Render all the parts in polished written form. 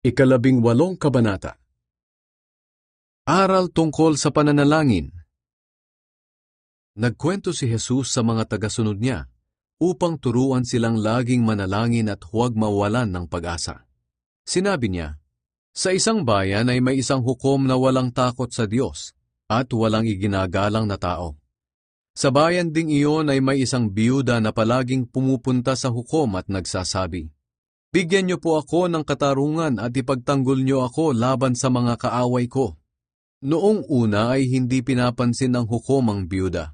Ikalabing-walong kabanata. Aral tungkol sa pananalangin. Nagkwento si Jesus sa mga tagasunod niya upang turuan silang laging manalangin at huwag mawalan ng pag-asa. Sinabi niya, sa isang bayan ay may isang hukom na walang takot sa Diyos at walang iginagalang na tao. Sa bayan ding iyon ay may isang biyuda na palaging pumupunta sa hukom at nagsasabi, bigyan niyo po ako ng katarungan at ipagtanggol niyo ako laban sa mga kaaway ko. Noong una ay hindi pinapansin ng hukom ang biyuda.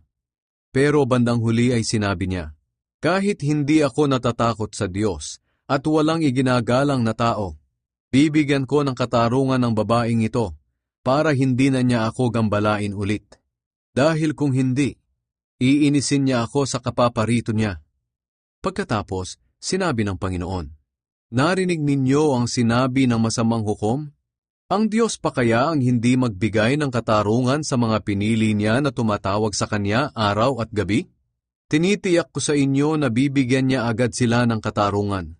Pero bandang huli ay sinabi niya, kahit hindi ako natatakot sa Diyos at walang iginagalang na tao, bibigyan ko ng katarungan ng babaeng ito para hindi na niya ako gambalain ulit. Dahil kung hindi, iinisin niya ako sa kapaparito niya. Pagkatapos, sinabi ng Panginoon, narinig ninyo ang sinabi ng masamang hukom? Ang Diyos pa kaya ang hindi magbigay ng katarungan sa mga pinili niya na tumatawag sa Kanya araw at gabi? Tinitiyak ko sa inyo na bibigyan niya agad sila ng katarungan.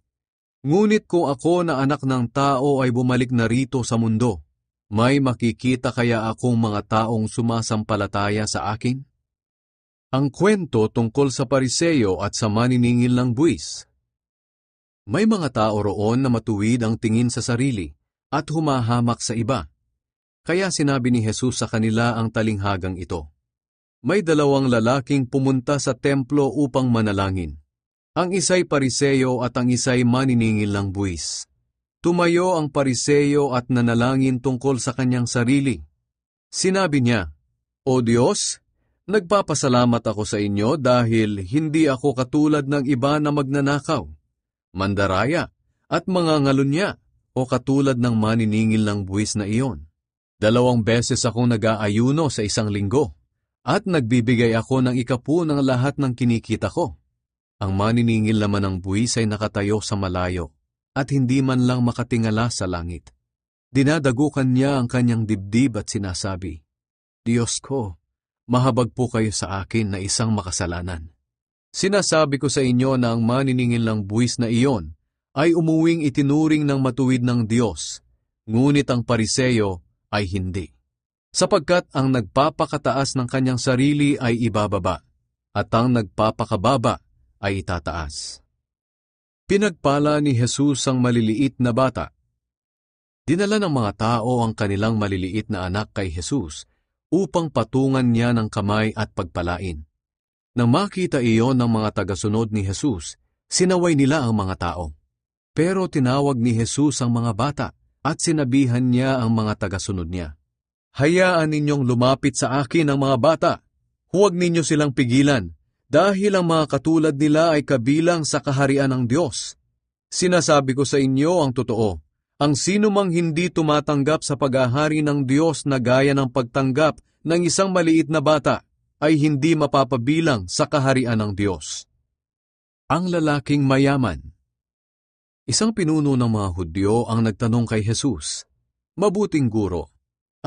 Ngunit kung ako na anak ng tao ay bumalik na rito sa mundo, may makikita kaya akong mga taong sumasampalataya sa akin? Ang kwento tungkol sa Pariseyo at sa maniningil ng buwis. May mga tao roon na matuwid ang tingin sa sarili at humahamak sa iba. Kaya sinabi ni Jesus sa kanila ang talinghagang ito. May dalawang lalaking pumunta sa templo upang manalangin. Ang isa'y Pariseyo at ang isa'y maniningil ng buwis. Tumayo ang Pariseyo at nanalangin tungkol sa kanyang sarili. Sinabi niya, O Diyos, nagpapasalamat ako sa inyo dahil hindi ako katulad ng iba na magnanakaw, mandaraya at mga ngalunya o katulad ng maniningil ng buwis na iyon. 2 beses akong nag-aayuno sa isang linggo at nagbibigay ako ng 10 ng lahat ng kinikita ko. Ang maniningil naman ng buwis ay nakatayo sa malayo at hindi man lang makatingala sa langit. Dinadagukan niya ang kanyang dibdib at sinasabi, Diyos ko, mahabag po kayo sa akin na isang makasalanan. Sinasabi ko sa inyo na ang maniningil ng buwis na iyon ay umuwing itinuring ng matuwid ng Diyos, ngunit ang Pariseyo ay hindi. Sapagkat ang nagpapakataas ng kanyang sarili ay ibababa, at ang nagpapakababa ay itataas. Pinagpala ni Jesus ang maliliit na bata. Dinala ng mga tao ang kanilang maliliit na anak kay Jesus upang patungan niya ng kamay at pagpalain. Nang makita iyon ng mga tagasunod ni Jesus, sinaway nila ang mga tao. Pero tinawag ni Jesus ang mga bata at sinabihan niya ang mga tagasunod niya, hayaan ninyong lumapit sa akin ang mga bata. Huwag ninyo silang pigilan, dahil ang mga katulad nila ay kabilang sa kaharian ng Diyos. Sinasabi ko sa inyo ang totoo, ang sinumang hindi tumatanggap sa paghahari ng Diyos na gaya ng pagtanggap ng isang maliit na bata, ay hindi mapapabilang sa kaharian ng Diyos. Ang lalaking mayaman. Isang pinuno ng mga Hudyo ang nagtanong kay Jesus, mabuting guro,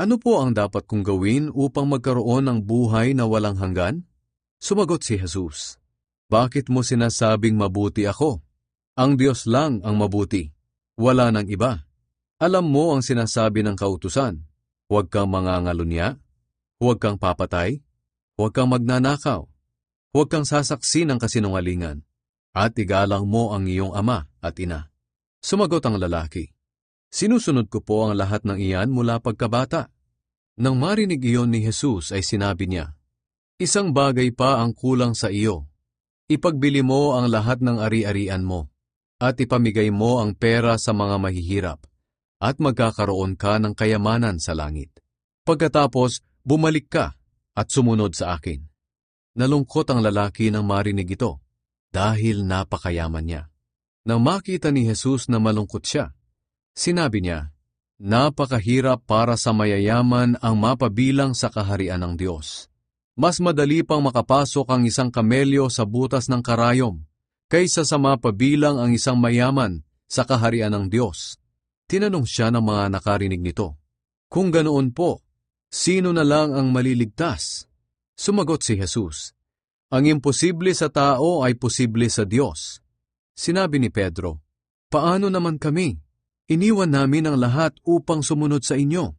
ano po ang dapat kong gawin upang magkaroon ng buhay na walang hanggan? Sumagot si Jesus, bakit mo sinasabing mabuti ako? Ang Diyos lang ang mabuti, wala nang iba. Alam mo ang sinasabi ng kautusan, huwag kang mangangalunya, huwag kang papatay, huwag kang magnanakaw, huwag kang sasaksi ng kasinungalingan, at igalang mo ang iyong ama at ina. Sumagot ang lalaki, sinusunod ko po ang lahat ng iyan mula pagkabata. Nang marinig iyon ni Jesus ay sinabi niya, isang bagay pa ang kulang sa iyo. Ipagbili mo ang lahat ng ari-arian mo, at ipamigay mo ang pera sa mga mahihirap, at magkakaroon ka ng kayamanan sa langit. Pagkatapos, bumalik ka at sumunod sa akin. Nalungkot ang lalaki nang marinig ito, dahil napakayaman niya. Nang makita ni Jesus na malungkot siya, sinabi niya, napakahirap para sa mayayaman ang mapabilang sa kaharian ng Diyos. Mas madali pang makapasok ang isang kamelyo sa butas ng karayom, kaysa sa mapabilang ang isang mayaman sa kaharian ng Diyos. Tinanong siya ng mga nakarinig nito, kung ganoon po, sino na lang ang maliligtas? Sumagot si Jesus, ang imposible sa tao ay posible sa Diyos. Sinabi ni Pedro, paano naman kami? Iniwan namin ang lahat upang sumunod sa inyo.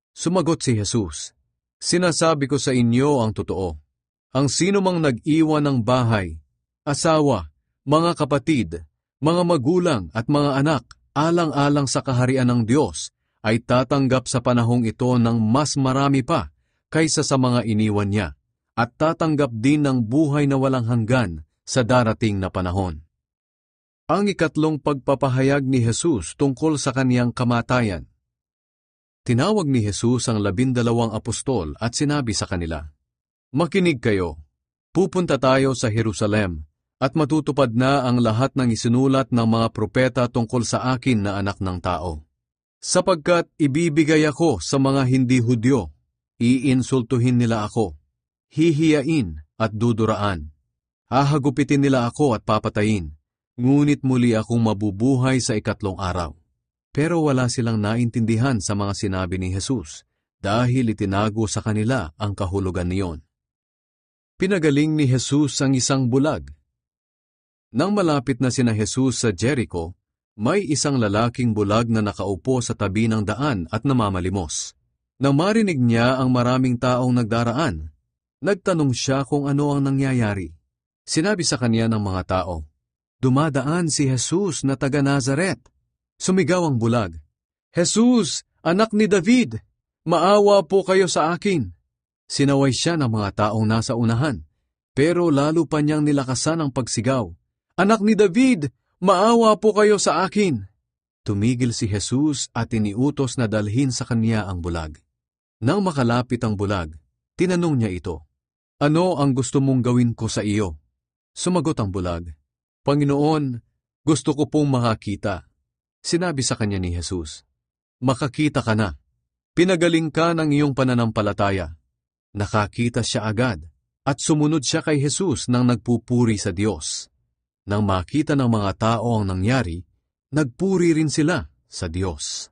Sumagot si Jesus, sinasabi ko sa inyo ang totoo. Ang sino mang nag-iwan ng bahay, asawa, mga kapatid, mga magulang at mga anak, alang-alang sa kaharian ng Diyos, ay tatanggap sa panahong ito ng mas marami pa kaysa sa mga iniwan niya, at tatanggap din ng buhay na walang hanggan sa darating na panahon. Ang ikatlong pagpapahayag ni Jesus tungkol sa kaniyang kamatayan. Tinawag ni Jesus ang 12 apostol at sinabi sa kanila, "Makinig kayo, pupunta tayo sa Jerusalem at matutupad na ang lahat ng isinulat ng mga propeta tungkol sa akin na anak ng tao. Sapagkat ibibigay ako sa mga hindi Hudyo, iinsultuhin nila ako, hihiyain at duduraan, hahagupitin nila ako at papatayin. Ngunit muli akong mabubuhay sa ikatlong araw." Pero wala silang naintindihan sa mga sinabi ni Jesus dahil itinago sa kanila ang kahulugan niyon. Pinagaling ni Jesus ang isang bulag. Nang malapit na sina Jesus sa Jericho, may isang lalaking bulag na nakaupo sa tabi ng daan at namamalimos. Nang marinig niya ang maraming taong nagdaraan, nagtanong siya kung ano ang nangyayari. Sinabi sa kanya ng mga tao, "Dumadaan si Jesus na taga Nazaret." Sumigaw ang bulag, "Jesus, anak ni David, maawa po kayo sa akin." Sinaway siya ng mga taong nasa unahan, pero lalo pa niyang nilakasan ang pagsigaw, "Anak ni David, maawa po kayo sa akin." Tumigil si Jesus at iniutos na dalhin sa kanya ang bulag. Nang makalapit ang bulag, tinanong niya ito, "Ano ang gusto mong gawin ko sa iyo?" Sumagot ang bulag, "Panginoon, gusto ko pong makakita." Sinabi sa kanya ni Jesus, "Makakita ka na. Pinagaling ka ng iyong pananampalataya." Nakakita siya agad at sumunod siya kay Jesus nang nagpupuri sa Diyos. Nang makita ng mga tao ang nangyari, nagpuri rin sila sa Diyos.